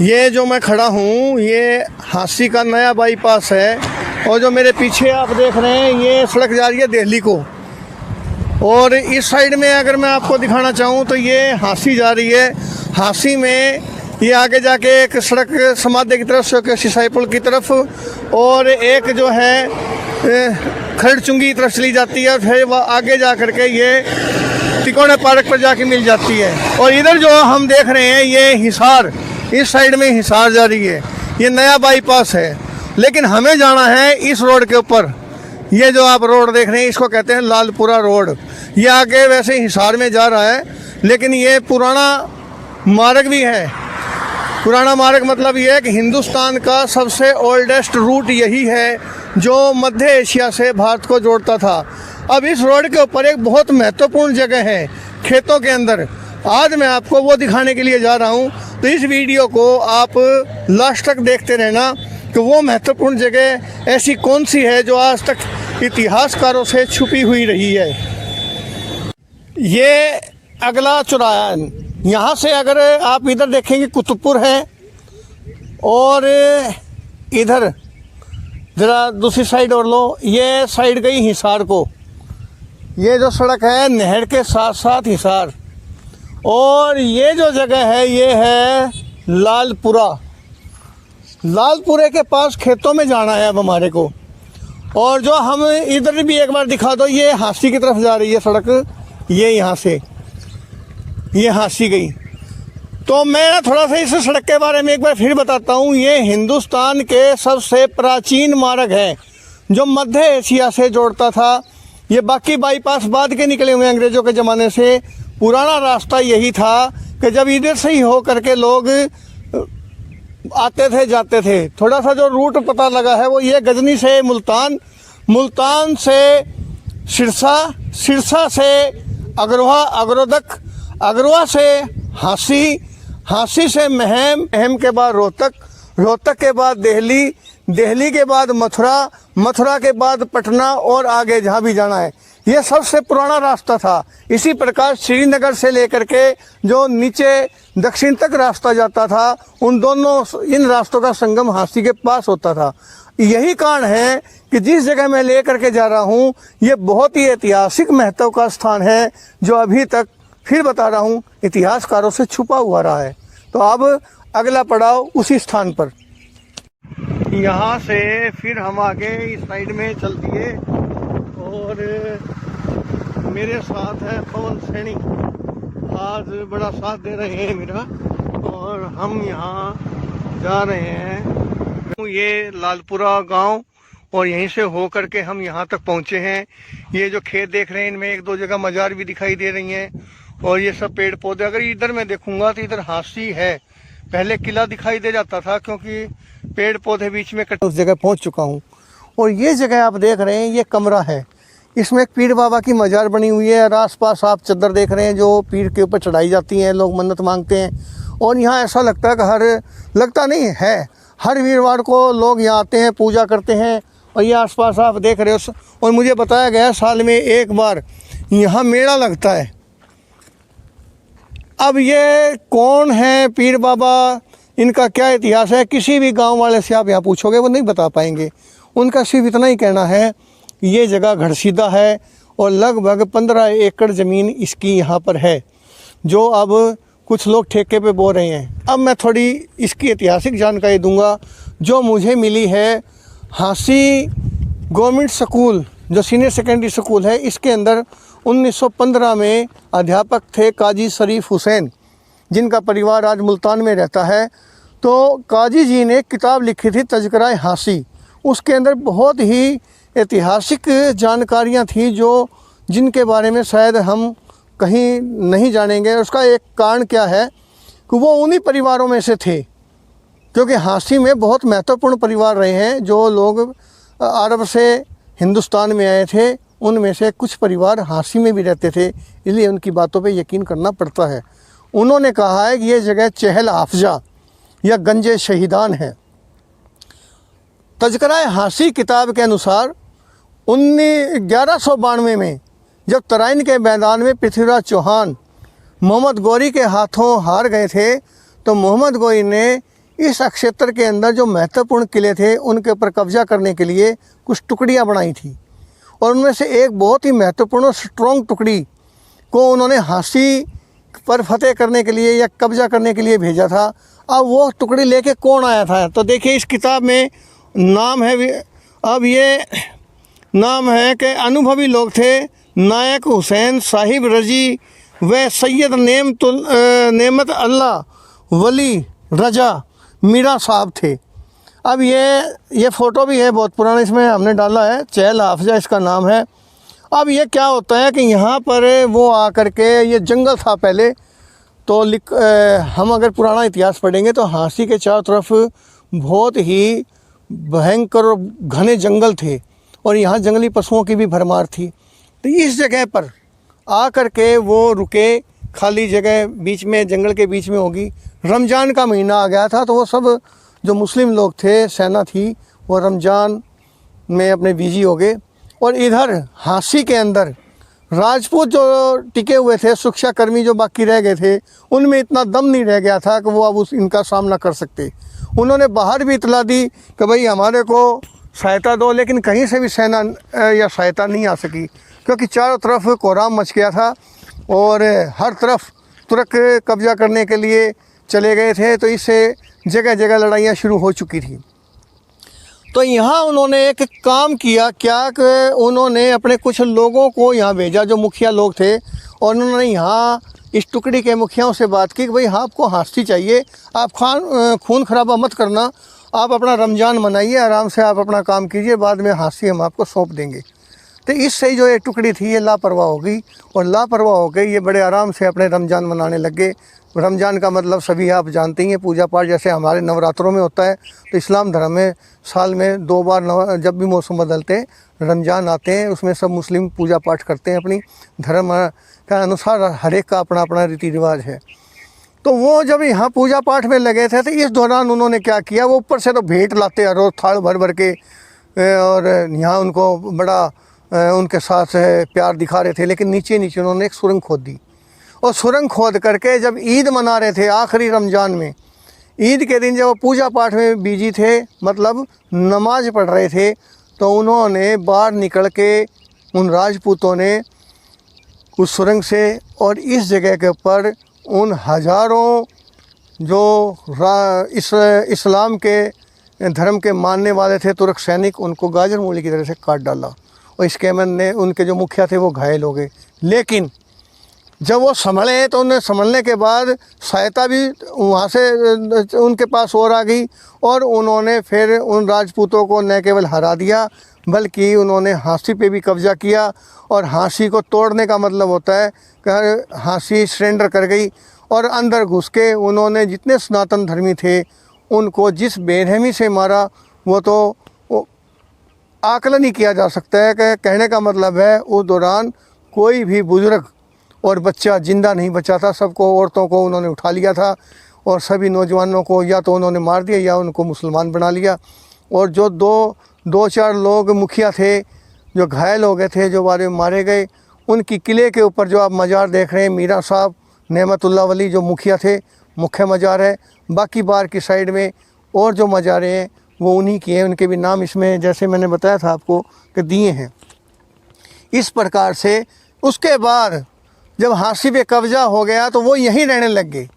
ये जो मैं खड़ा हूँ ये हांसी का नया बाईपास है और जो मेरे पीछे आप देख रहे हैं ये सड़क जा रही है दिल्ली को। और इस साइड में अगर मैं आपको दिखाना चाहूँ तो ये हांसी जा रही है। हांसी में ये आगे जाके एक सड़क समाधि की तरफ से सिसाई पुल की तरफ और एक जो है खरड़चुंगी की तरफ चली जाती है। फिर वह आगे जा करके ये तिकोने पार्क पर जाके मिल जाती है। और इधर जो हम देख रहे हैं ये हिसार, इस साइड में हिसार जा रही है। ये नया बाईपास है लेकिन हमें जाना है इस रोड के ऊपर। ये जो आप रोड देख रहे हैं इसको कहते हैं लालपुरा रोड। ये आगे वैसे हिसार में जा रहा है लेकिन ये पुराना मार्ग भी है। पुराना मार्ग मतलब ये है कि हिंदुस्तान का सबसे ओल्डेस्ट रूट यही है जो मध्य एशिया से भारत को जोड़ता था। अब इस रोड के ऊपर एक बहुत महत्वपूर्ण जगह है खेतों के अंदर। आज मैं आपको वो दिखाने के लिए जा रहा हूँ, तो इस वीडियो को आप लास्ट तक देखते रहना कि वो महत्वपूर्ण जगह ऐसी कौन सी है जो आज तक इतिहासकारों से छुपी हुई रही है। ये अगला चौराहा है। यहाँ से अगर आप इधर देखेंगे कुतुबपुर है और इधर ज़रा दूसरी साइड और लो, ये साइड गई हिसार को। ये जो सड़क है नहर के साथ साथ हिसार। और ये जो जगह है ये है लालपुरा। लालपुरे के पास खेतों में जाना है अब हमारे को। और जो हम इधर भी एक बार दिखा दो, ये हांसी की तरफ जा रही है सड़क। ये यहाँ से ये हांसी गई। तो मैं थोड़ा सा इस सड़क के बारे में एक बार फिर बताता हूँ। ये हिंदुस्तान के सबसे प्राचीन मार्ग है जो मध्य एशिया से जोड़ता था। ये बाकी बाईपास बाद के निकले हुए अंग्रेज़ों के ज़माने से। पुराना रास्ता यही था कि जब इधर से ही हो करके लोग आते थे जाते थे। थोड़ा सा जो रूट पता लगा है वो ये गजनी से मुल्तान, मुल्तान से सिरसा, सिरसा से अग्रवा, अग्रोदक, अग्रवा से हांसी, हांसी से महम, महम के बाद रोहतक, रोहतक के बाद दिल्ली, दिल्ली के बाद मथुरा, मथुरा के बाद पटना और आगे जहाँ भी जाना है। ये सबसे पुराना रास्ता था। इसी प्रकार श्रीनगर से लेकर के जो नीचे दक्षिण तक रास्ता जाता था उन दोनों इन रास्तों का संगम हांसी के पास होता था। यही कारण है कि जिस जगह मैं लेकर के जा रहा हूँ ये बहुत ही ऐतिहासिक महत्व का स्थान है जो अभी तक फिर बता रहा हूँ इतिहासकारों से छुपा हुआ रहा है। तो अब अगला पड़ाव उसी स्थान पर। यहाँ से फिर हम आगे इस साइड में चल दिए और मेरे साथ है पवन सैनी। आज बड़ा साथ दे रहे हैं मेरा और हम यहाँ जा रहे हैं। ये लालपुरा गांव और यहीं से हो करके हम यहाँ तक पहुँचे हैं। ये जो खेत देख रहे हैं इनमें एक दो जगह मजार भी दिखाई दे रही हैं और ये सब पेड़ पौधे। अगर इधर मैं देखूंगा तो इधर हांसी है। पहले किला दिखाई दे जाता था क्योंकि पेड़ पौधे बीच में कट। उस जगह पहुँच चुका हूँ और ये जगह आप देख रहे हैं ये कमरा है। इसमें एक पीर बाबा की मजार बनी हुई है और आसपास आप चद्दर देख रहे हैं जो पीर के ऊपर चढ़ाई जाती हैं, लोग मन्नत मांगते हैं। और यहाँ ऐसा लगता है कि लगता नहीं है, हर वीरवार को लोग यहाँ आते हैं, पूजा करते हैं। और ये आसपास आप देख रहे हो। और मुझे बताया गया साल में एक बार यहाँ मेला लगता है। अब ये कौन है पीर बाबा, इनका क्या इतिहास है, किसी भी गांव वाले से आप यहाँ पूछोगे वो नहीं बता पाएंगे। उनका सिर्फ इतना ही कहना है कि ये जगह घड़सीदा है और लगभग 15 एकड़ ज़मीन इसकी यहाँ पर है जो अब कुछ लोग ठेके पे बो रहे हैं। अब मैं थोड़ी इसकी ऐतिहासिक जानकारी दूंगा जो मुझे मिली है। हांसी गवर्नमेंट स्कूल जो सीनियर सेकेंडरी स्कूल है इसके अंदर 1915 में अध्यापक थे काजी शरीफ हुसैन, जिनका परिवार आज मुल्तान में रहता है। तो काजी जी ने किताब लिखी थी तज़किरा हांसी। उसके अंदर बहुत ही ऐतिहासिक जानकारियां थी जो जिनके बारे में शायद हम कहीं नहीं जानेंगे। उसका एक कारण क्या है कि वो उन्हीं परिवारों में से थे क्योंकि हांसी में बहुत महत्वपूर्ण परिवार रहे हैं। जो लोग अरब से हिंदुस्तान में आए थे उनमें से कुछ परिवार हांसी में भी रहते थे, इसलिए उनकी बातों पे यकीन करना पड़ता है। उन्होंने कहा है कि ये जगह चहल हाफजा या गंजे शहीदान है। तज़किरा हांसी किताब के अनुसार 1192 में जब तराइन के मैदान में पृथ्वीराज चौहान मोहम्मद गौरी के हाथों हार गए थे तो मोहम्मद गौरी ने इस क्षेत्र के अंदर जो महत्वपूर्ण किले थे उनके ऊपर कब्जा करने के लिए कुछ टुकड़ियाँ बनाई थी, और उनमें से एक बहुत ही महत्वपूर्ण और स्ट्रॉन्ग टुकड़ी को उन्होंने हांसी पर फतेह करने के लिए या कब्जा करने के लिए भेजा था। अब वो टुकड़ी लेके कौन आया था, तो देखिए इस किताब में नाम है, अब ये नाम है कि अनुभवी लोग थे नायक हुसैन साहिब रजी व सैयद नेमत अल्लाह वली रजा मीरा साहब थे। अब ये फ़ोटो भी है बहुत पुराना, इसमें हमने डाला है, चहल हाफजा इसका नाम है। अब ये क्या होता है कि यहाँ पर वो आकर के, ये जंगल था पहले तो हम अगर पुराना इतिहास पढ़ेंगे तो हांसी के चारों तरफ बहुत ही भयंकर और घने जंगल थे, और यहाँ जंगली पशुओं की भी भरमार थी। तो इस जगह पर आकर के वो रुके, खाली जगह बीच में, जंगल के बीच में होगी। रमज़ान का महीना आ गया था, तो वो सब जो मुस्लिम लोग थे, सेना थी, वो रमज़ान में अपने बिजी हो गए। और इधर हांसी के अंदर राजपूत जो टिके हुए थे, सुरक्षाकर्मी जो बाकी रह गए थे, उनमें इतना दम नहीं रह गया था कि वो अब इनका सामना कर सकते। उन्होंने बाहर भी इतला दी कि भाई हमारे को सहायता दो, लेकिन कहीं से भी सेना या सहायता नहीं आ सकी, क्योंकि चारों तरफ कोहराम मच गया था और हर तरफ तुर्क कब्जा करने के लिए चले गए थे। तो इससे जगह जगह लड़ाइयाँ शुरू हो चुकी थी। तो यहाँ उन्होंने एक काम किया, क्या कि उन्होंने अपने कुछ लोगों को यहाँ भेजा जो मुखिया लोग थे, और उन्होंने यहाँ इस टुकड़ी के मुखियाओं से बात की कि भाई आपको हांसी चाहिए, आप खून खराबा मत करना, आप अपना रमज़ान मनाइए, आराम से आप अपना काम कीजिए, बाद में हांसी हम आपको सौंप देंगे। तो इससे जो ये टुकड़ी थी ये लापरवाह हो गई, और लापरवाह हो गई, ये बड़े आराम से अपने रमज़ान मनाने लग गए। रमज़ान का मतलब सभी आप जानते ही हैं, पूजा पाठ जैसे हमारे नवरात्रों में होता है, तो इस्लाम धर्म में साल में 2 बार जब भी मौसम बदलते हैं, रमज़ान आते हैं, उसमें सब मुस्लिम पूजा पाठ करते हैं, अपनी धर्म का अनुसार हर एक का अपना अपना रीति रिवाज है। तो वो जब यहाँ पूजा पाठ में लगे थे, तो इस दौरान उन्होंने क्या किया, वो ऊपर से तो भेंट लाते हर रोज़ थाल भर भर के, और यहाँ उनको बड़ा उनके साथ प्यार दिखा रहे थे, लेकिन नीचे नीचे उन्होंने एक सुरंग खोद दी, और सुरंग खोद करके जब ईद मना रहे थे आखिरी रमज़ान में, ईद के दिन जब वो पूजा पाठ में बिजी थे, मतलब नमाज पढ़ रहे थे, तो उन्होंने बाहर निकल के उन राजपूतों ने उस सुरंग से, और इस जगह के ऊपर उन हज़ारों जो इस्लाम के धर्म के मानने वाले थे तुर्क सैनिक, उनको गाजर मूली की तरह से काट डाला, और इस कैमन ने, उनके जो मुखिया थे वो घायल हो गए। लेकिन जब वो संभले तो उन्हें संभलने के बाद सहायता भी वहाँ से उनके पास और आ गई, और उन्होंने फिर उन राजपूतों को न केवल हरा दिया बल्कि उन्होंने हांसी पे भी कब्ज़ा किया। और हांसी को तोड़ने का मतलब होता है कि हांसी सरेंडर कर गई, और अंदर घुस के उन्होंने जितने सनातन धर्मी थे उनको जिस बेरहमी से मारा वो तो आकलन ही किया जा सकता है। कि कहने का मतलब है उस दौरान कोई भी बुज़ुर्ग और बच्चा ज़िंदा नहीं बचा था, सबको, औरतों को उन्होंने उठा लिया था, और सभी नौजवानों को या तो उन्होंने मार दिया या उनको मुसलमान बना लिया। और जो दो चार लोग मुखिया थे जो घायल हो गए थे, जो बारे में मारे गए, उनकी किले के ऊपर जो आप मज़ार देख रहे हैं, मीरा साहब नेमतुल्लाह वली जो मुखिया थे, मुख्य मज़ार है। बाकी बाहर की साइड में और जो मज़ारें हैं वो उन्हीं की हैं, उनके भी नाम इसमें जैसे मैंने बताया था आपको कि दिए हैं। इस प्रकार से उसके बाद जब हांसी पे कब्ज़ा हो गया तो वो यहीं रहने लग गए।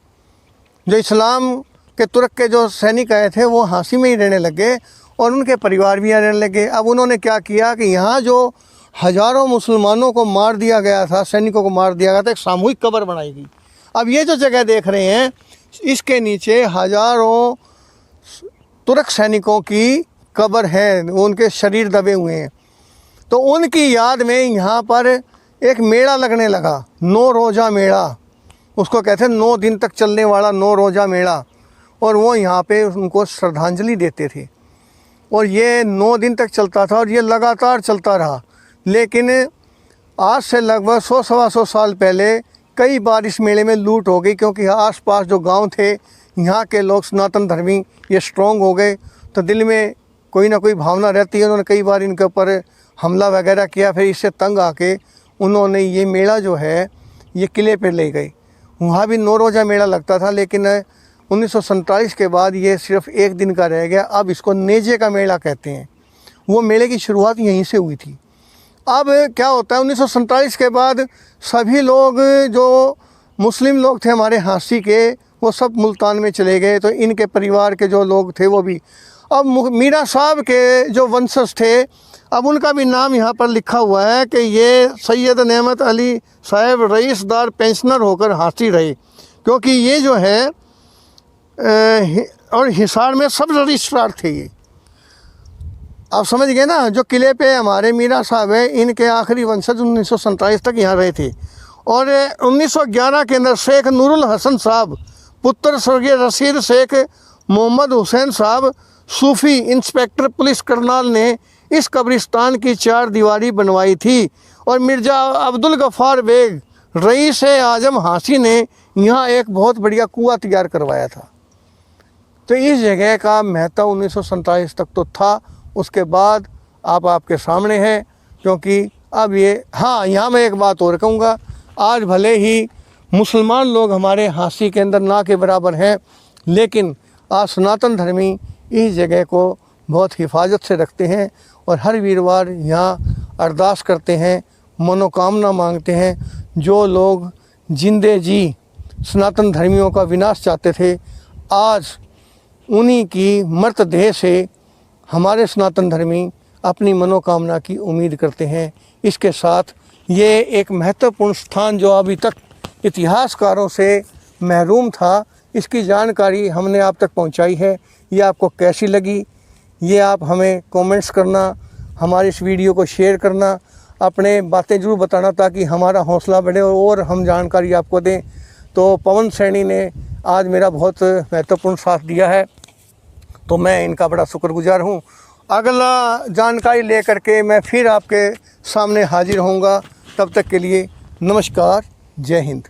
जो इस्लाम के तुर्क के जो सैनिक आए थे वो हांसी में ही रहने लग गए, और उनके परिवार भी रहने लगे। अब उन्होंने क्या किया कि यहाँ जो हज़ारों मुसलमानों को मार दिया गया था, सैनिकों को मार दिया गया था, एक सामूहिक कब्र बनाई गई। अब ये जो जगह देख रहे हैं इसके नीचे हज़ारों तुर्क सैनिकों की कब्र है, उनके शरीर दबे हुए हैं। तो उनकी याद में यहाँ पर एक मेला लगने लगा, 9 रोज़ा मेला, उसको कहते हैं 9 दिन तक चलने वाला 9 रोज़ा मेला। और वो यहाँ पे उनको श्रद्धांजलि देते थे, और ये 9 दिन तक चलता था, और ये लगातार चलता रहा। लेकिन आज से लगभग 100-125 साल पहले कई बार इस मेले में लूट हो गई, क्योंकि आसपास जो गांव थे यहाँ के लोग सनातन धर्मी ये स्ट्रॉन्ग हो गए, तो दिल में कोई ना कोई भावना रहती है। उन्होंने कई बार इनके ऊपर हमला वगैरह किया, फिर इससे तंग आके उन्होंने ये मेला जो है ये किले पे ले गए। वहाँ भी 9 रोज़ा मेला लगता था, लेकिन 1947 के बाद ये सिर्फ एक दिन का रह गया। अब इसको नेजे का मेला कहते हैं। वो मेले की शुरुआत यहीं से हुई थी। अब क्या होता है, 1947 के बाद सभी लोग जो मुस्लिम लोग थे हमारे हाँसी के, वो सब मुल्तान में चले गए। तो इनके परिवार के जो लोग थे वो भी, अब मीरा साहब के जो वंशज थे, अब उनका भी नाम यहाँ पर लिखा हुआ है कि ये सैयद नेमत अली साहब रईसदार पेंशनर होकर हाँसी रहे, क्योंकि ये जो है और हिसार में सब रजिस्ट्रार थे ये। आप समझ गए ना। जो किले पे हमारे मीरा साहब है, इनके आखिरी वंशज 1947 तक यहाँ रहे थे। और 1911 के अंदर शेख नूरुल हसन साहब पुत्र स्वर्गीय रशीद शेख मोहम्मद हुसैन साहब सूफ़ी इंस्पेक्टर पुलिस करनाल ने इस कब्रिस्तान की 4 दीवारी बनवाई थी। और मिर्ज़ा अब्दुल गफ़ार बेग रईस आज़म हाँसी ने यहाँ एक बहुत बढ़िया कुआं तैयार करवाया था। तो इस जगह का महत्व 1947 तक तो था। उसके बाद आपके सामने है, क्योंकि अब ये, हाँ यहाँ मैं एक बात और कहूँगा, आज भले ही मुसलमान लोग हमारे हाँसी के अंदर ना के बराबर हैं, लेकिन आज सनातन धर्मी इस जगह को बहुत हिफाजत से रखते हैं और हर वीरवार यहाँ अरदास करते हैं, मनोकामना मांगते हैं। जो लोग जिंदे जी सनातन धर्मियों का विनाश चाहते थे, आज उन्हीं की मृतदेह से हमारे सनातन धर्मी अपनी मनोकामना की उम्मीद करते हैं। इसके साथ ये एक महत्वपूर्ण स्थान जो अभी तक इतिहासकारों से महरूम था, इसकी जानकारी हमने आप तक पहुंचाई है। ये आपको कैसी लगी, ये आप हमें कमेंट्स करना, हमारे इस वीडियो को शेयर करना, अपने बातें ज़रूर बताना, ताकि हमारा हौसला बढ़े और हम जानकारी आपको दें। तो पवन सैनी ने आज मेरा बहुत महत्वपूर्ण साथ दिया है, तो मैं इनका बड़ा शुक्रगुजार हूँ। अगला जानकारी लेकर के मैं फिर आपके सामने हाजिर होऊंगा। तब तक के लिए नमस्कार, जय हिंद।